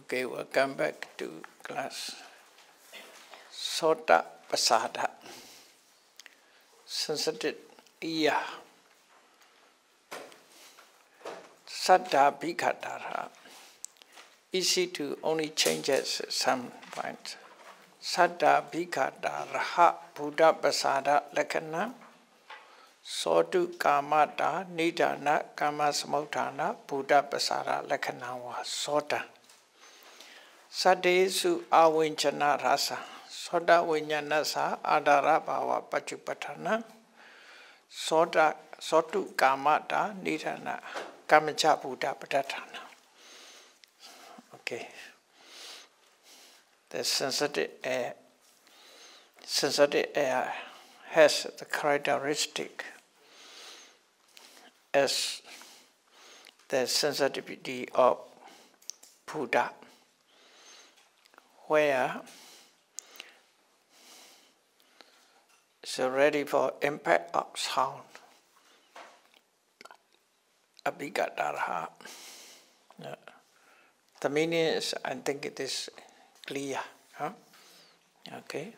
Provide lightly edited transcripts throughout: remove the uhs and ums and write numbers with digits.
Okay, welcome back to class. Sota Pasada. Sensitive ear. Saddha Bhikatara. Easy to only changes some points. Saddha Bhikatara Buddha Pasada Lakana. Sotu Kamata Nidana Kama Samotana Buddha Pasada Lakanawa Sota. Sadesu Awinchana Rasa. Soda Vinyanasa Adara Bhava Pachupatana. Sotu Kamata Nidana Kamacha Buddha Patatana. Okay. The sensitive air has the characteristic as the sensitivity of Buddha, where it's ready for impact of sound. Abhigataraha. Yeah. The meaning is, I think it is clear. Huh? Okay.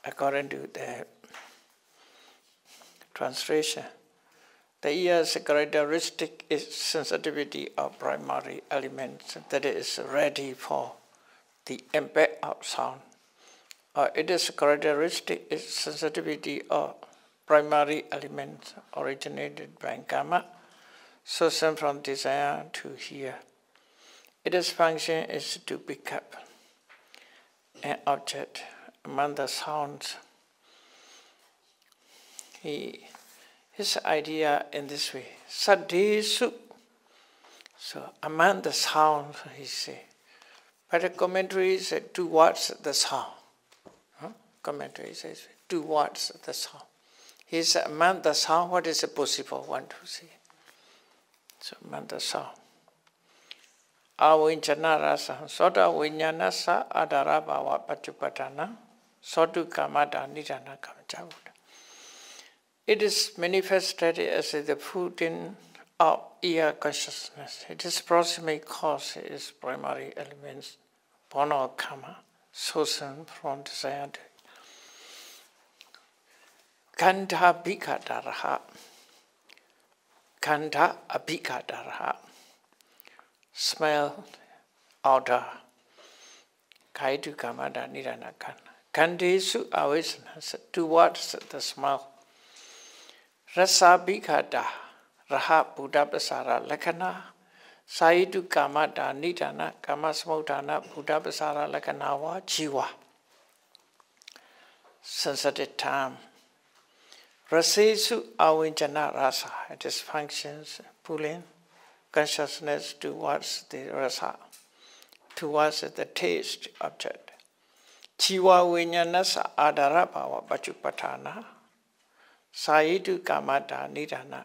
According to the translation, the ear's characteristic is sensitivity of primary elements that is ready for the impact of sound. It is characteristic is sensitivity of primary elements originated by karma, chosen from desire to hear. Its function is to pick up an object among the sounds. His idea in this way, Sadesu. So among the sounds, he say. But the commentary says towards the sound. Commentary says towards the sound. He said among the sound, what is it possible one to see? So among the sound. Avinchana rasa, sota vinyanasa adara bhava pachupatana, sotu kamata nidana kamachavuda. It is manifested as the footing of ear consciousness. Its proximate cause is primary elements, born of karma, chosen from desire. Kandha bhikataraha. Kandha abhikataraha. Smell, odor. Kaitu kamada nidana kana. Kandesu awasanas, towards the smell. Rasa bhikata raha buddha pasara lakana. Saitu kamada nidana kama samudana buddha pasara lakanawa jiva. Sensitive term. Rasesu avinchana rasa. It is functions pulling consciousness towards the rasa, towards the taste object. Jiva vinyanasa adara bhava pachupatana. Saitu kamata nidana.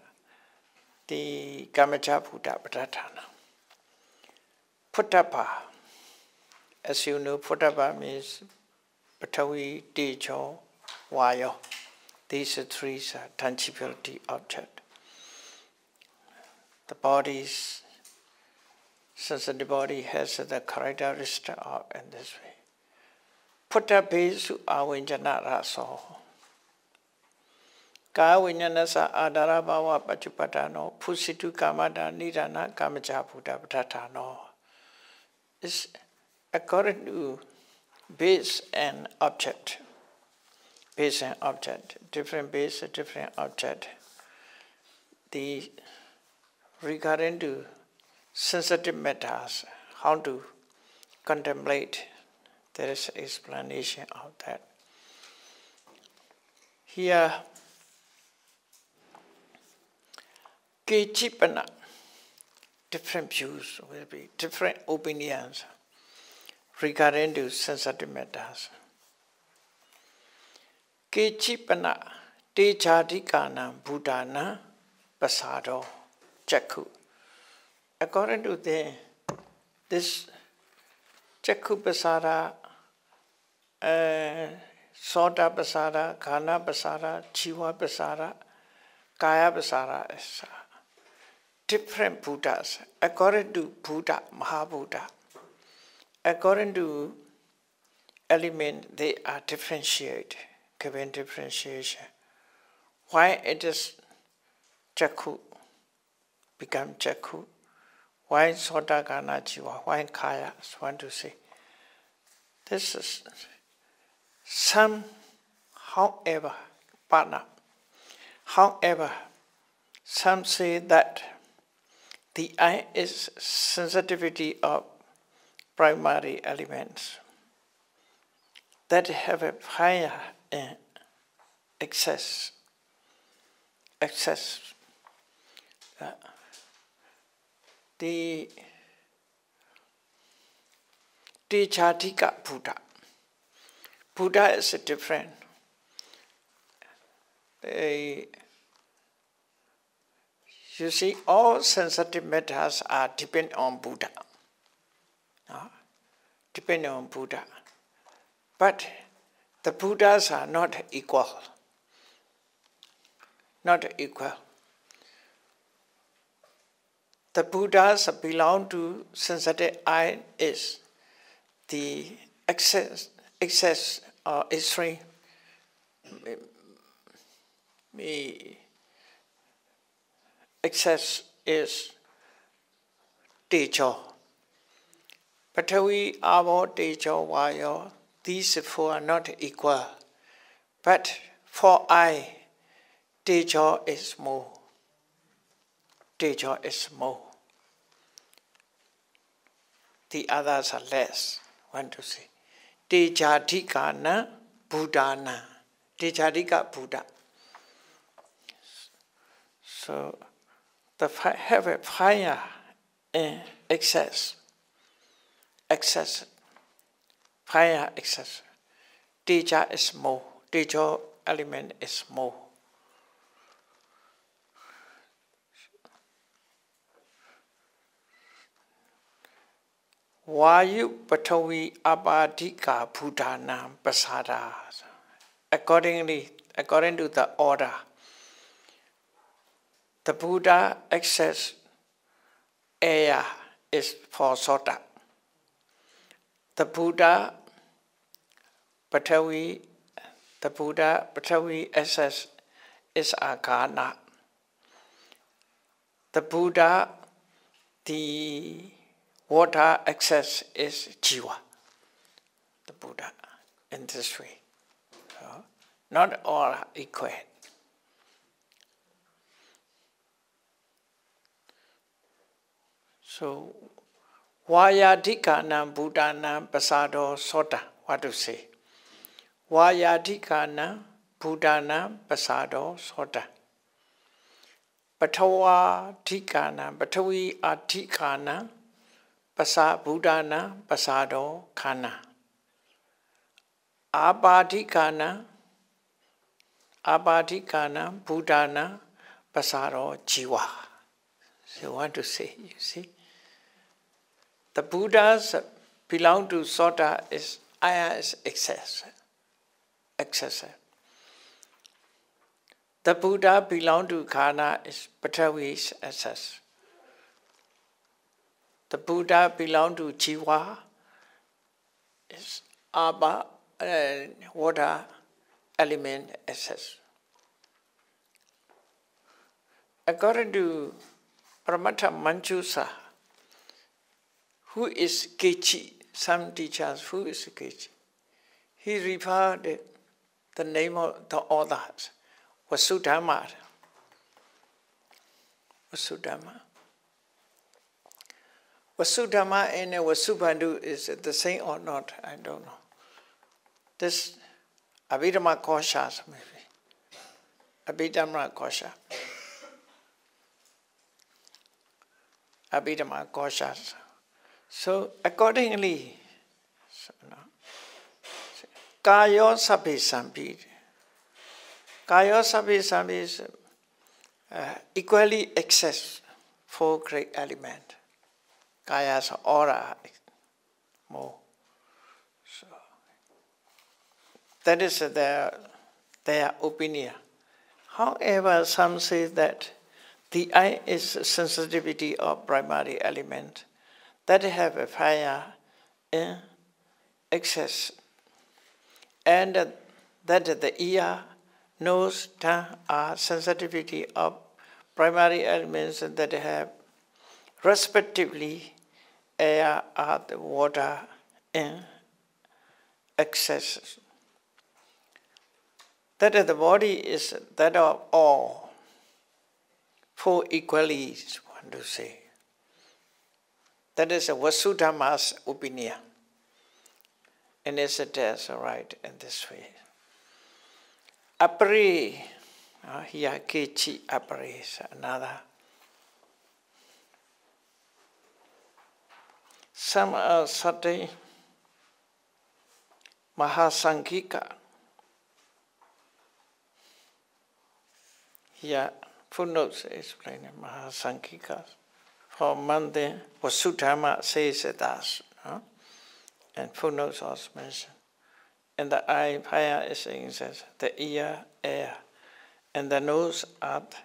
The kamacha buddha patatana. Puttapa. As you know, puttapa means patavi, tejo, vayo. These three are tangibility object. The body's, since the body has the characteristic of in this way. Puttapesu avinjana raso. Ka vinyanasa adara bhava pachupatano pusitu kamada nidana kamacha buddha patatano. Is according to base and object. Base and object, different base, different object. The regarding to sensitive matters, how to contemplate, there is explanation of that. Here, Kechipana, different views will be, different opinions regarding to sensitive matters. Kechipana tejadikana buddhana pasado chakku. According to this chakku pasada, soda pasada, kana pasada, jiva pasada, kaya pasada, different Buddhas. According to Buddha, Mahabuddha, according to element, they are differentiated, given differentiation. Why it is Jakku become Jakku? Why Sotagana Jiva? Why Kaya? I want to say. This is some, however, partner. However, some say that the eye is sensitivity of primary elements that have a higher excess. The Tejadika Buddha. Buddha is different. You see, all sensitive matters are depend on Buddha. Depend on Buddha. But the Buddhas are not equal. Not equal. The Buddhas belong to sensitive eye is the excess or extreme excess is Tejo. Patavi, Avo, Tejo, Vayo, these four are not equal. But for I, Tejo is more. Tejo is more. The others are less. Want to say. Tejadikana Buddhana. Tejadika Buddha. So the have a fire in excess. Excess. Fire excess. Teja is more. Tejo element is more. Vayu Patavi Abadika Buddhanam Pasada. According to the order, the Buddha access air is for Sota. The Buddha Patavi access is Agana. The Buddha, the water access is Jiva. The Buddha in this way. So, not all are equal. So, Vayadikana Buddhana Pasado Sota. What to say? Vayadikana Buddhana Pasado Sota. Patawa Tikana, Patavi Atikana, Pasa Buddhana Pasado Kana. Abadikana Buddhana Pasado Jiva. So want to say, you see. The Buddhas belong to Sota is Aya is excessive. The Buddha belong to Kana is Patavi's excess. The Buddha belong to Jiva is Abba, water element excess. According to Paramattha Manjusa, who is Kechi? Some teachers, who is Kechi? He referred the name of the authors, Vasudhamma. Vasudhamma and Vasubandhu is the same or not? I don't know. This Abhidhamma Kosha, maybe. Abhidhamma Kosha. Abhidhamma Kosha. So accordingly, Kayo Sabhi Sambhi. Kayo Sabhi Sambhi is equally excess four great elements. Kaya's aura more. So that is their opinion. However, some say that The I is sensitivity of primary element that have a fire in excess, and that the ear, nose, tongue are sensitivity of primary elements that have respectively air, earth, water in excess. That the body is that of all, four equally, one to say. That is a Vasudhamma's opinion. And it's a test, right, in this way. Apari, here Kechi Apari is another. Some are certain Mahasanghika. Here, footnotes explain Mahasanghika. For Monday, Vasudhamma says that, and footnotes also mention. And the eye, fire is saying says the ear, air, and the nose, earth,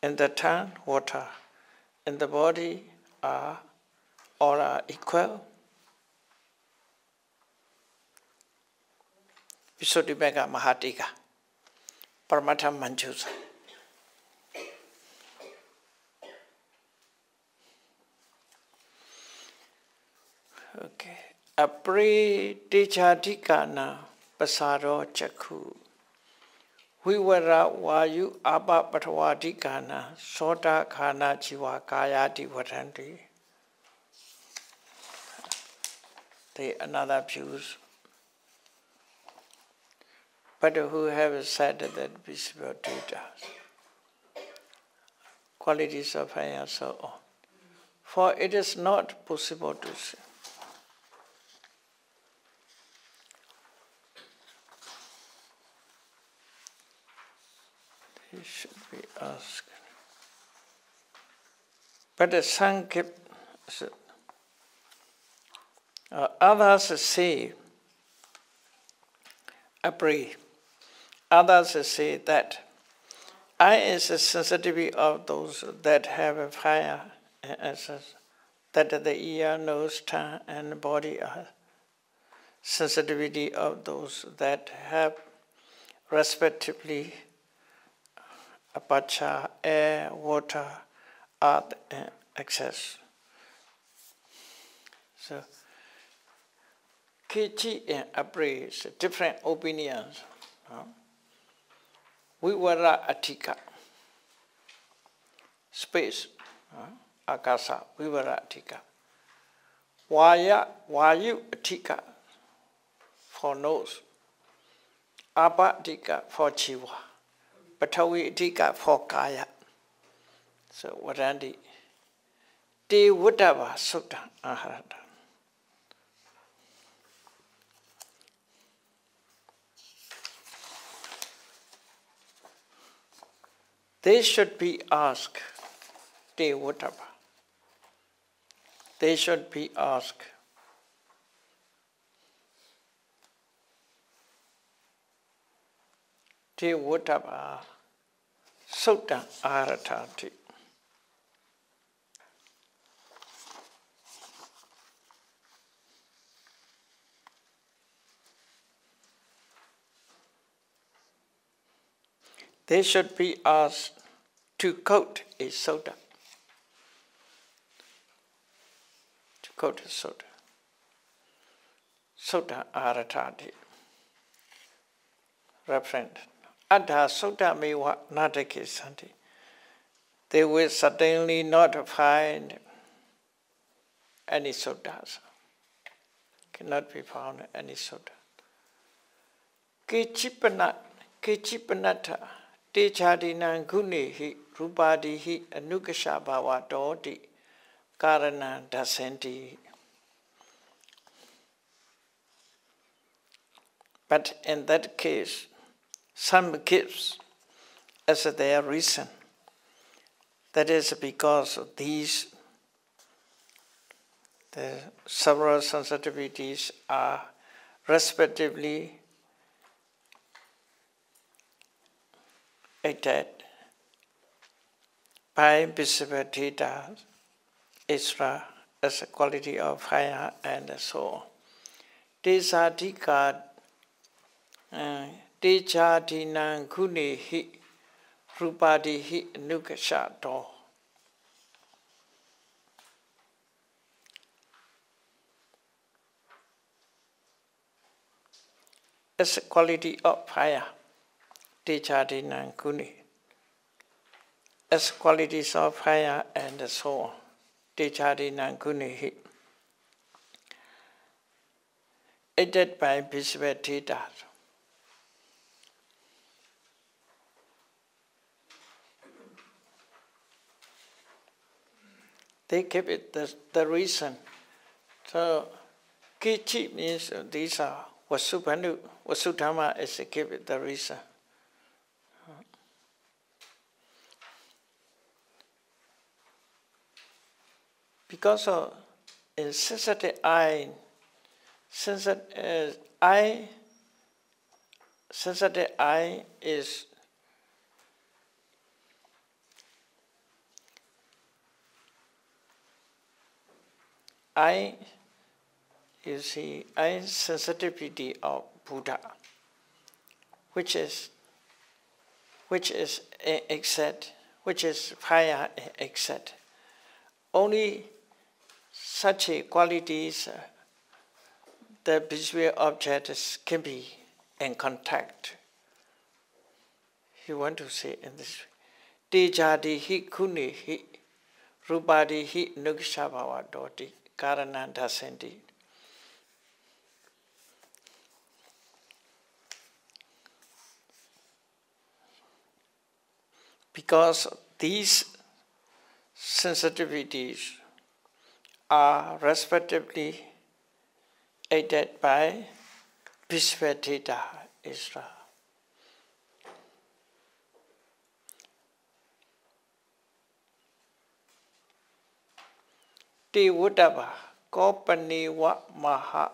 and the tongue, water, and the body are all are equal. Visuddhimagga Mahatika, Paramattha Manjusa. Okay. Apri Tejadikana Pasaro Chakhu Vivara Vayu Abba Patavadikana Sota Khana Jiva Kayati Vatanti. They another views. But who have said that visible data, qualities of fire, so on. For it is not possible to see. He should be asked. But the Sankhya, others say, Apri, others say that I is a sensitivity of those that have a fire, that the ear, nose, tongue, and body are sensitivity of those that have respectively apacha, air, water, earth, and excess. So, Kechi and Apri is different opinions. Vivara Atika, space, Akasa, Vivara Atika. Vayu Atika, for nose. Abba Atika, for Chiva. Patavi Atika, for Kaya. So, Varandi. Te Vudava Sutta Aharata. They should be asked, Te Vudava. They should be asked. Te Vudava Sutta Aharatati. They should be asked to quote a sutta. To quote a sutta. Sutta Aharatati. Reference. Adha sutta mewa natake santi. They will certainly not find any suttas. Cannot be found any sutta. Kechipanata. Te chadinan gunehi rupadihi anukasha bhava dodi karana dasanti. But in that case, some gives as their reason. That is because these the several sensitivities are respectively acted by Visvadhita Isra as a quality of fire and so on. Desadika Dejadinan Kuni hi Rupadi hi Nukashato. As a quality of fire, Dejadinan Kuni. As qualities of fire and so on. Dejadinan Kuni hi. Aided by Visvadhita. They give it the reason. So, Kichi means these are Vasubhanu. Vasudhamma is to give it the reason. Because of in sensitive eye, sensitive eye is eye, you see, eye sensitivity of Buddha, which is exact, which is fire exact. Only such a qualities, the visual objects can be in contact. You want to say in this way. Tejadi hi kuni hi rupadi hi nukshabhava doti karananda senti. Because these sensitivities are respectively aided by Visvadhita Isra. Te Uddhava Kopani wa Maha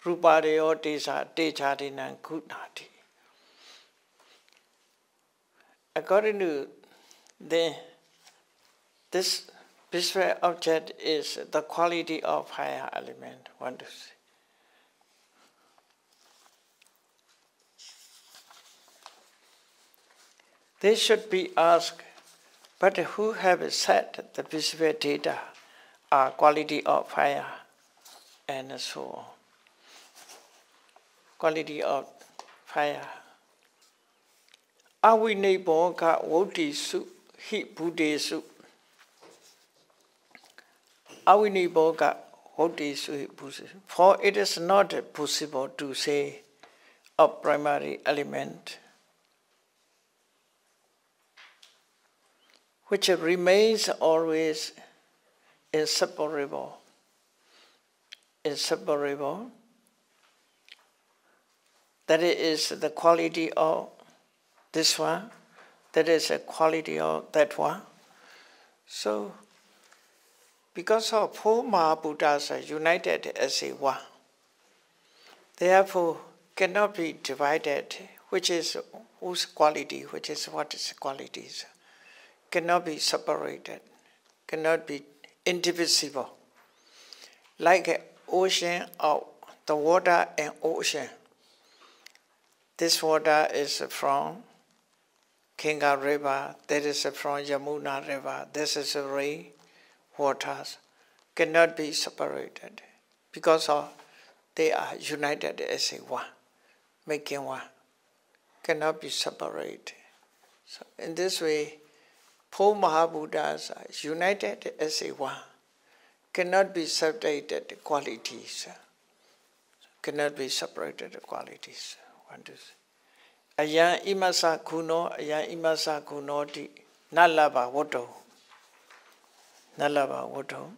Rupareo Desa Dejadinan Kunati. According to this visual object is the quality of higher element, one to say. They should be asked, but who have said the Visvadhita are quality of fire and so on? Quality of fire. Avinebo ka Vodisu hi Buddhesu. Avinebo ka Vodisu hi Buddhesu. For it is not possible to say a primary element which remains always inseparable. Inseparable. That is the quality of this one, that is a quality of that one. So, because of 4 Mahabuddhas are united as a one, therefore cannot be divided, which is whose quality, which is what is qualities, cannot be separated, cannot be indivisible. Like an ocean of the water and ocean. This water is from Kinga River, that is from Yamuna River, this is rain waters, cannot be separated because of they are united as a one, making one, cannot be separated. So in this way, 4 Mahabuddhas are united as a one, cannot be separated qualities, cannot be separated qualities. One, two, three. Ayan imasa kuno, ayan imasa kuno di nalaba woto. Nalaba woto.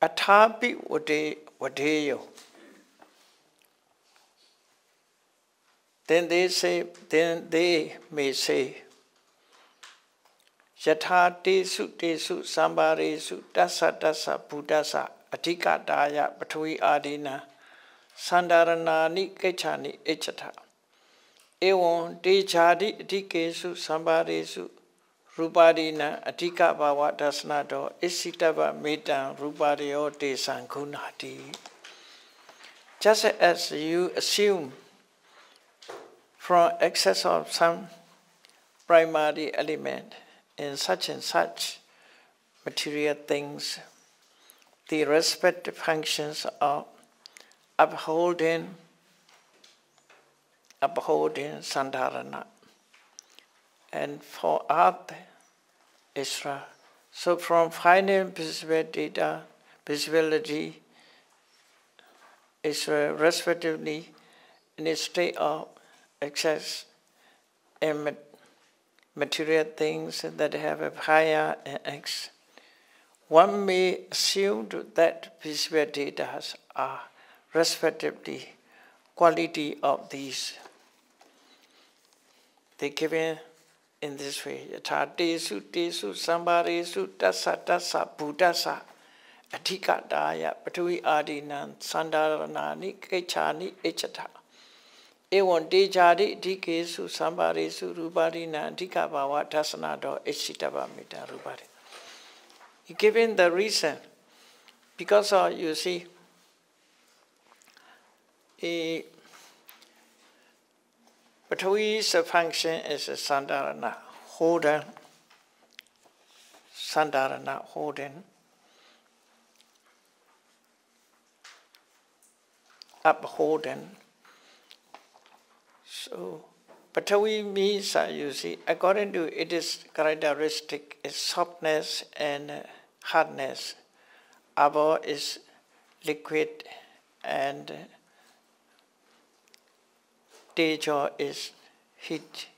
Athapi wadeyo. Then they may say, Yatha tesu sambaresu tassa buddhasa adhika daya patwi adina Sandaranani Kechani Echata. Ewan Dejadi Dikesu Sambaresu Rupadina Atika Bawa Dasnado Isitaba Medan Rupadio de Sankunati. Just as you assume from excess of some primary element in such and such material things, the respective functions of upholding Sandharana. And for art, Isra. So from final visibility, Isra respectively in a state of excess and material things that have a higher and X. One may assume that visible data are respectively quality of these. They given in this way: Yatha tesu tesu sambaresu tassa buddhasa athika daya patui adinan sandaranani kechani echata. Ewan dejadi dikesu sambaresu ruparina athika bhava dasanado echitava mita rupari. Given the reason, because you see, Patavi's function is a Sandarana, holding, upholding. So, Patavi means, you see, according to its characteristic, is softness and hardness. Abo is liquid and Tejo is heat.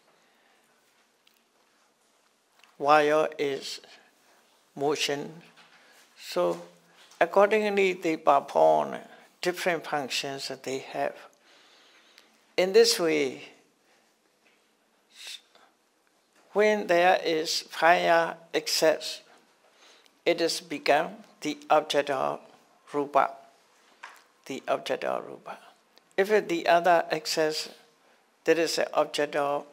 Vaya is motion. So accordingly they perform different functions that they have. In this way, when there is fire excess, it has become the object of rupa. The object of rupa. If the other excess, there is the object of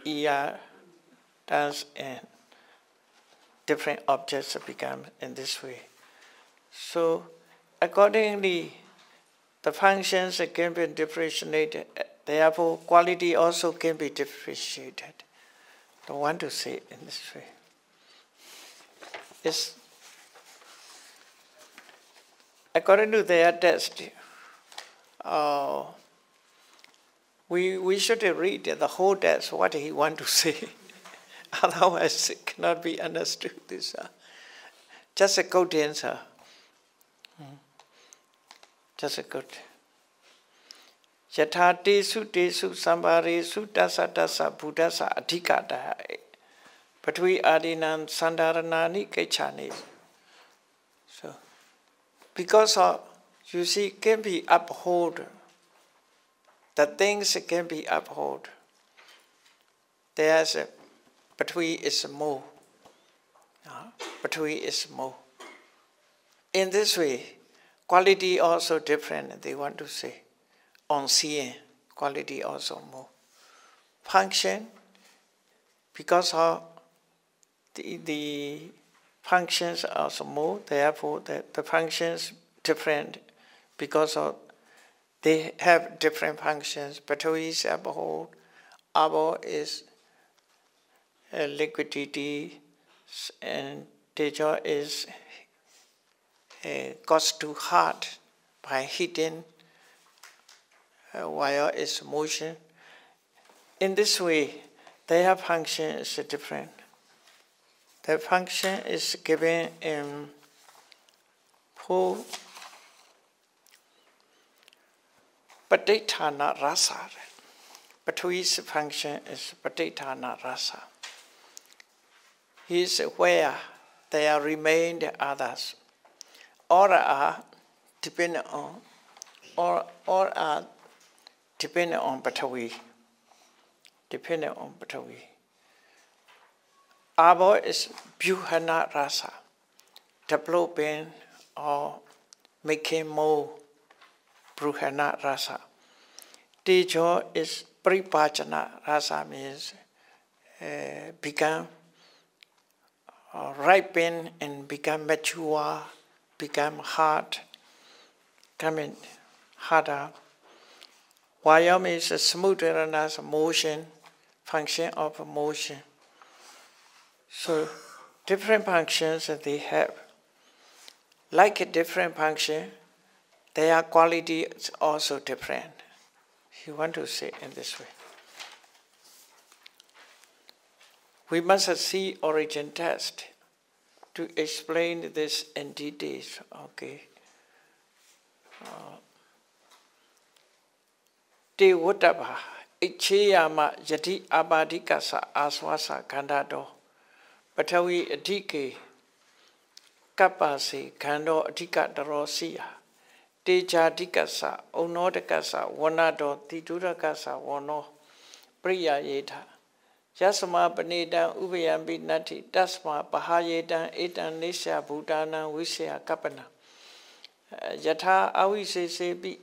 iya, dance, and different objects become in this way. So accordingly, the functions can be differentiated. Therefore, quality also can be differentiated. I don't want to say it in this way. It's according to their test, we should read the whole text, what he wants to say. Otherwise, it cannot be understood. This just a good answer. Just a good. Yatha tesu tesu sambaresu tassa buddhasa adhikata patvi adinan sandaranani kechani. So, because you see, can be upheld. The things can be upheld. There's a patvi is more. Patvi is more. In this way, quality also different, they want to say. On seeing, quality also more. Function, because of the functions are also more, therefore the functions different because of they have different functions. Patavi is uphold, Abo is liquidity, and Teja is goes to heart by heating. Vaya is motion. In this way, their function is different. The function is given in full Patithana rasa. Patavi's function is Patithana rasa. He is where there remain the others. All are dependent on, all are dependent on Patavi. Dependent on Patavi. Abo is Bhuhana rasa, developing or making more bruhana rasa. Tejo is pripachana rasa, means become ripen and become mature, become hard, coming harder. Vayam is a smooth as motion, function of motion. So different functions that they have. Like a different function, their quality is also different. You want to say in this way. We must see origin test to explain this in details. Okay. Te wotaba icheyama yati abadikasa aswasa kandado patawi adike kapasi kando adika darosiya te jadikasa onodakasa wanado tidurakasa wano priya yeta Yasama Paneda Ubayambi Nati Dasma Bahayeda Etan Nisha Bhutana Visya Kapana Yatha Awise Sebi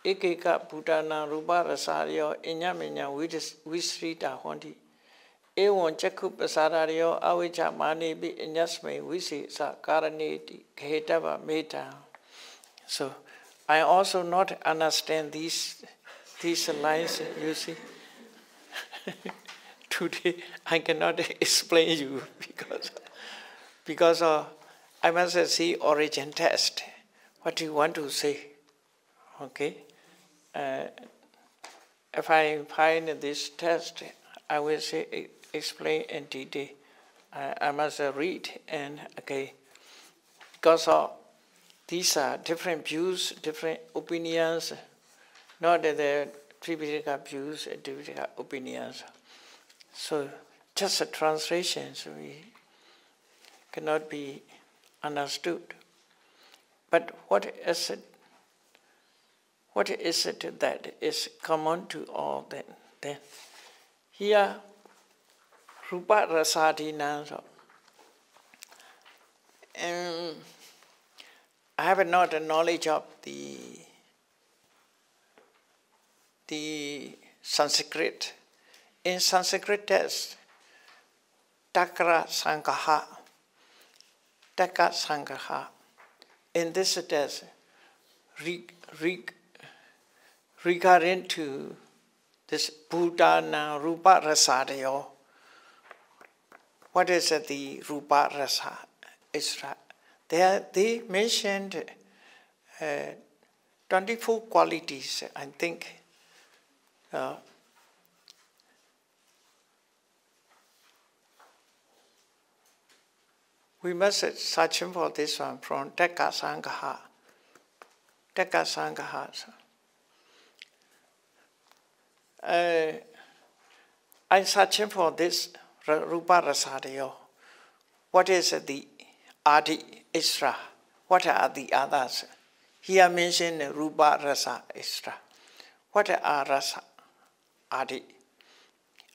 Ekeka Bhutana Rupa Rasario Inyamenya Visrita Hondi Ewon Chaku Pasarario Awicha Mani Bi Inyasme Visi Sa Karaneti Khetava Meta. So I also not understand these lines, you see. Today I cannot explain you because I must see origin test. What do you want to say? Okay. If I find this test, I will say explain in detail. I must read and okay, because these are different views, different opinions, not the Tripitaka views, Tripitaka opinions. So just a translation, so we cannot be understood. But what is it? What is it that is common to all then? Here, Rupa Rasadina. I have not a knowledge of the Sanskrit. In Sanskrit text, Takra Sankaha, Taka Sankaha. In this text, regarding to this Bhutana Rupa Rasadaya, what is the Rupa Rasa? They mentioned 24 qualities, I think. We must search for this one from Taka Sangaha. Taka Sangaha. I'm searching for this Rupa Rasadaya. What is the Adi Isra? What are the others? Here mentioned Rupa Rasa Isra. What are Rasa Adi?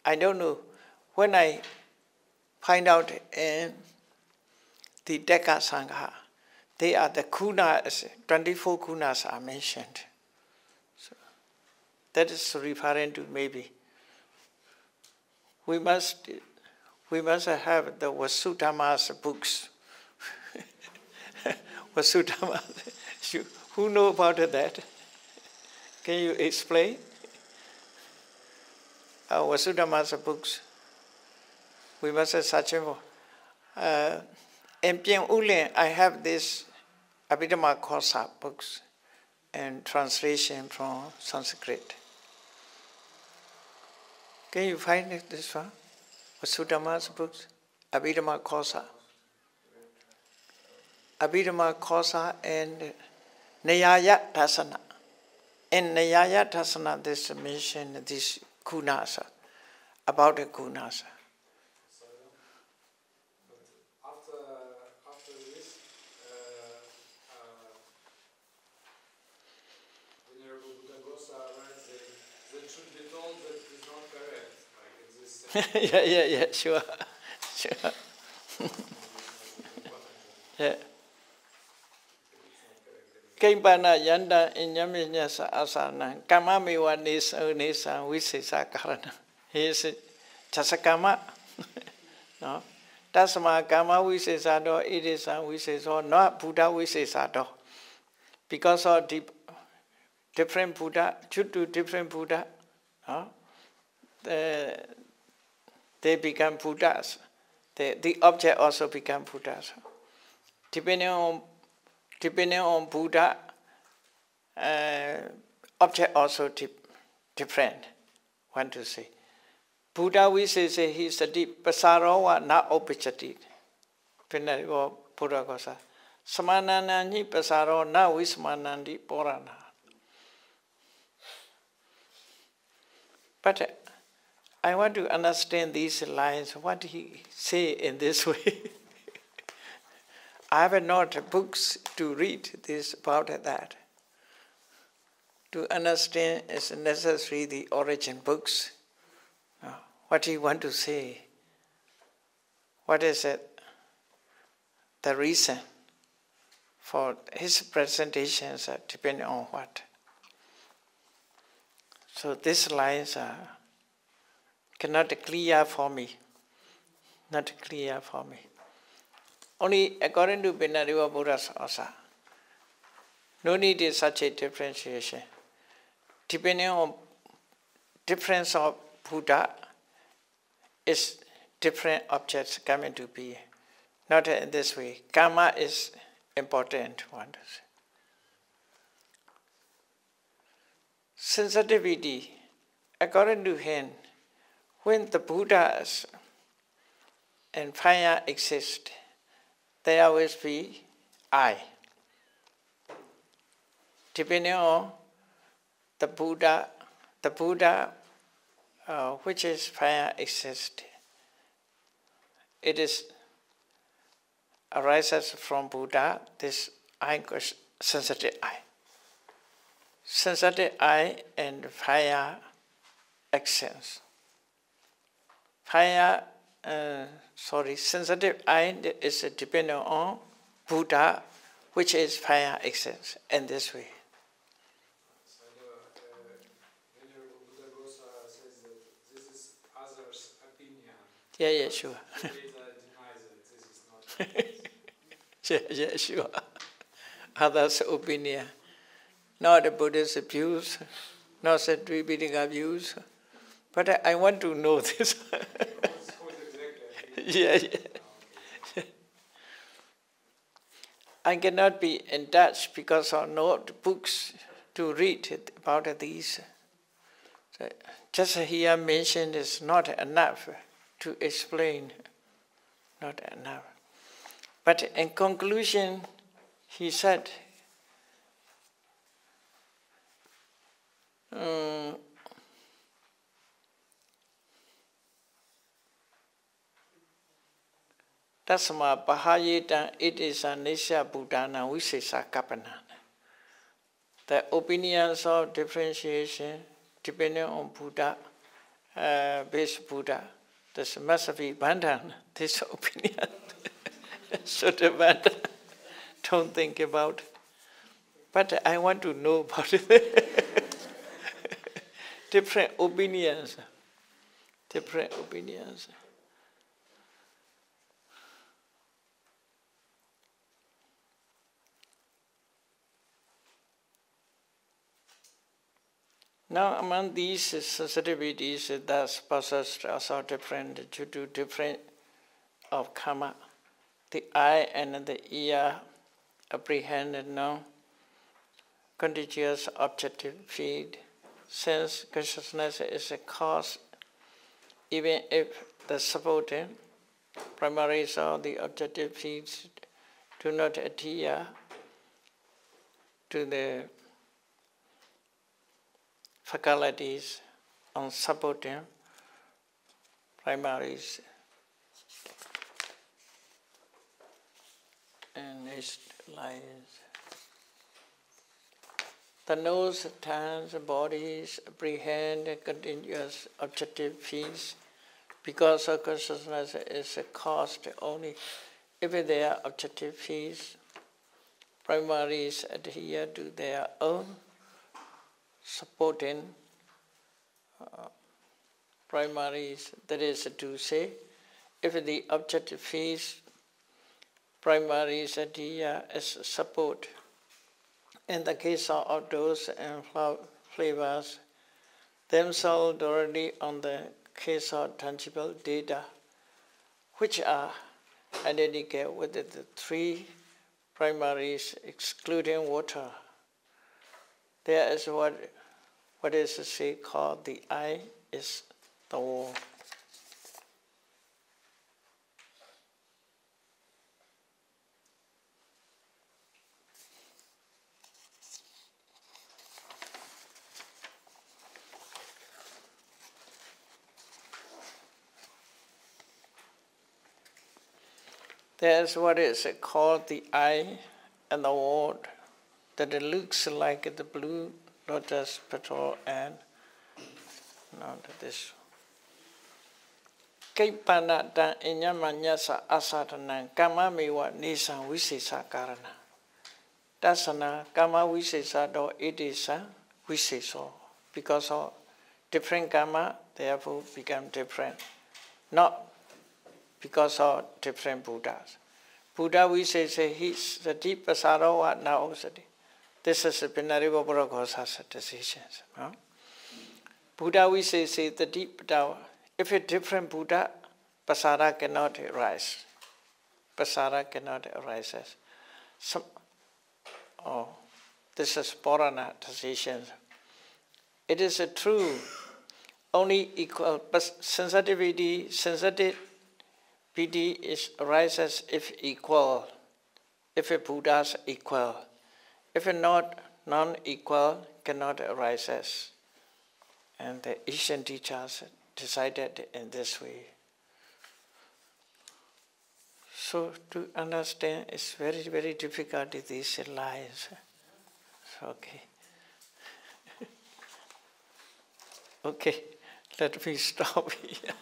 I don't know. When I find out in the Deka Sangha, they are the kunas, 24 kunas are mentioned. So that is referring to maybe. We must have the Vasudhama's books. Vasudhama, who know about that? Can you explain? Vasudhama's books. We must have such a in Pian Ulin, I have this Abhidhamma Kosa books and translation from Sanskrit. Can you find this one? Vasudhama's books? Abhidhamma Kosa. Abhidhamma Kosa and Nayaya Dasana. In Nayaya Dasana, this mention this kunasa, about the kunasa. Yeah, sure. Yeah. Kimpana yanda inyaminya sa asana. Kama mewa nisa visesa karana. He is Chasakama. No. Tasma Kama visesado, it is a viseso, not Buddha visesado. Because of different Buddha, due to different Buddha, no? They become Buddhas. The object also become Buddhas. Depending on Buddha, object also different. Want to say, Buddha we say he sati pasarawa na opachati. Pinarigo Buddha gosa. Samananani pasaro na wismanandi porana. But I want to understand these lines, what he say in this way. I have not books to read this about that. To understand is necessary the origin books. What he want to say. What is it? The reason for his presentations are depending on what. So these lines are cannot clear for me. Not clear for me. Only according to Pinariva Buddha's Asa. No need is such a differentiation. Depending on difference of Buddha, is different objects coming to be. Not in this way. Karma is important one. Sensitivity, according to him, when the Buddhas and fire exist, there always be I. Depending on the Buddha which is fire exists, it is arises from Buddha, this I, sensitive I. Sensitive I and fire exists. Sensitive I is dependent on Buddha, which is fire exists in this way. So Venerable Buddha Gosa says that this is others' opinion. Yeah, sure. Veda denies that this is not. Yeah, sure. Others' opinion. Not the Buddhist views, not the Tripitaka views. But I want to know this. Yeah. I cannot be in touch because of no books to read about these. So just here mentioned is not enough to explain. Not enough. But in conclusion, he said, Tasma Bahayetan, it is a Nisha Buddhana Visesa Kapanana. The opinions of differentiation depending on Buddha, based Buddha, this must be abandoned, this opinion. Should abandon. Don't think about. But I want to know about it. Different opinions. Different opinions. Now, among these sensitivities, thus possessed also different due to different of karma. The eye and the ear apprehend and know contiguous objective field. Sense consciousness is a cause, even if the supporting primaries of the objective fields do not adhere to the faculties on supporting primaries. And next lines. The nose, tongues, bodies apprehend continuous objective fields because of consciousness is caused only if they are objective fields. primaries adhere to their own supporting primaries, that is to say, if the objective phase primaries adhere as support. In the case of outdoors and flavors, themselves directly on the case of tangible data, which are identical with the three primaries excluding water. There is what is to say called the I is the wall. There's what is called the eye and the word that it looks like the blue lotus petal and not this. Kaipana ta inyamanyasa asatana kama mewa nisan visesa karana. Dasana kama visesa do idisa viseso. Because of different karma, therefore become different. Not because of different Buddhas. Buddha, we say his sati pasaro now sati. This is a Pinariva Bhagavasa's decisions. No? Buddha, we say the deep down. If a different Buddha, pasara cannot arise. Pasara cannot arise. This is Purana decisions. It is a true, only equal, but sensitivity arises if equal, if a Buddha's equal. If not non-equal, cannot arise. And the Asian teachers decided in this way. So to understand, it's very, very difficult, these lines. Okay. Okay, let me stop here.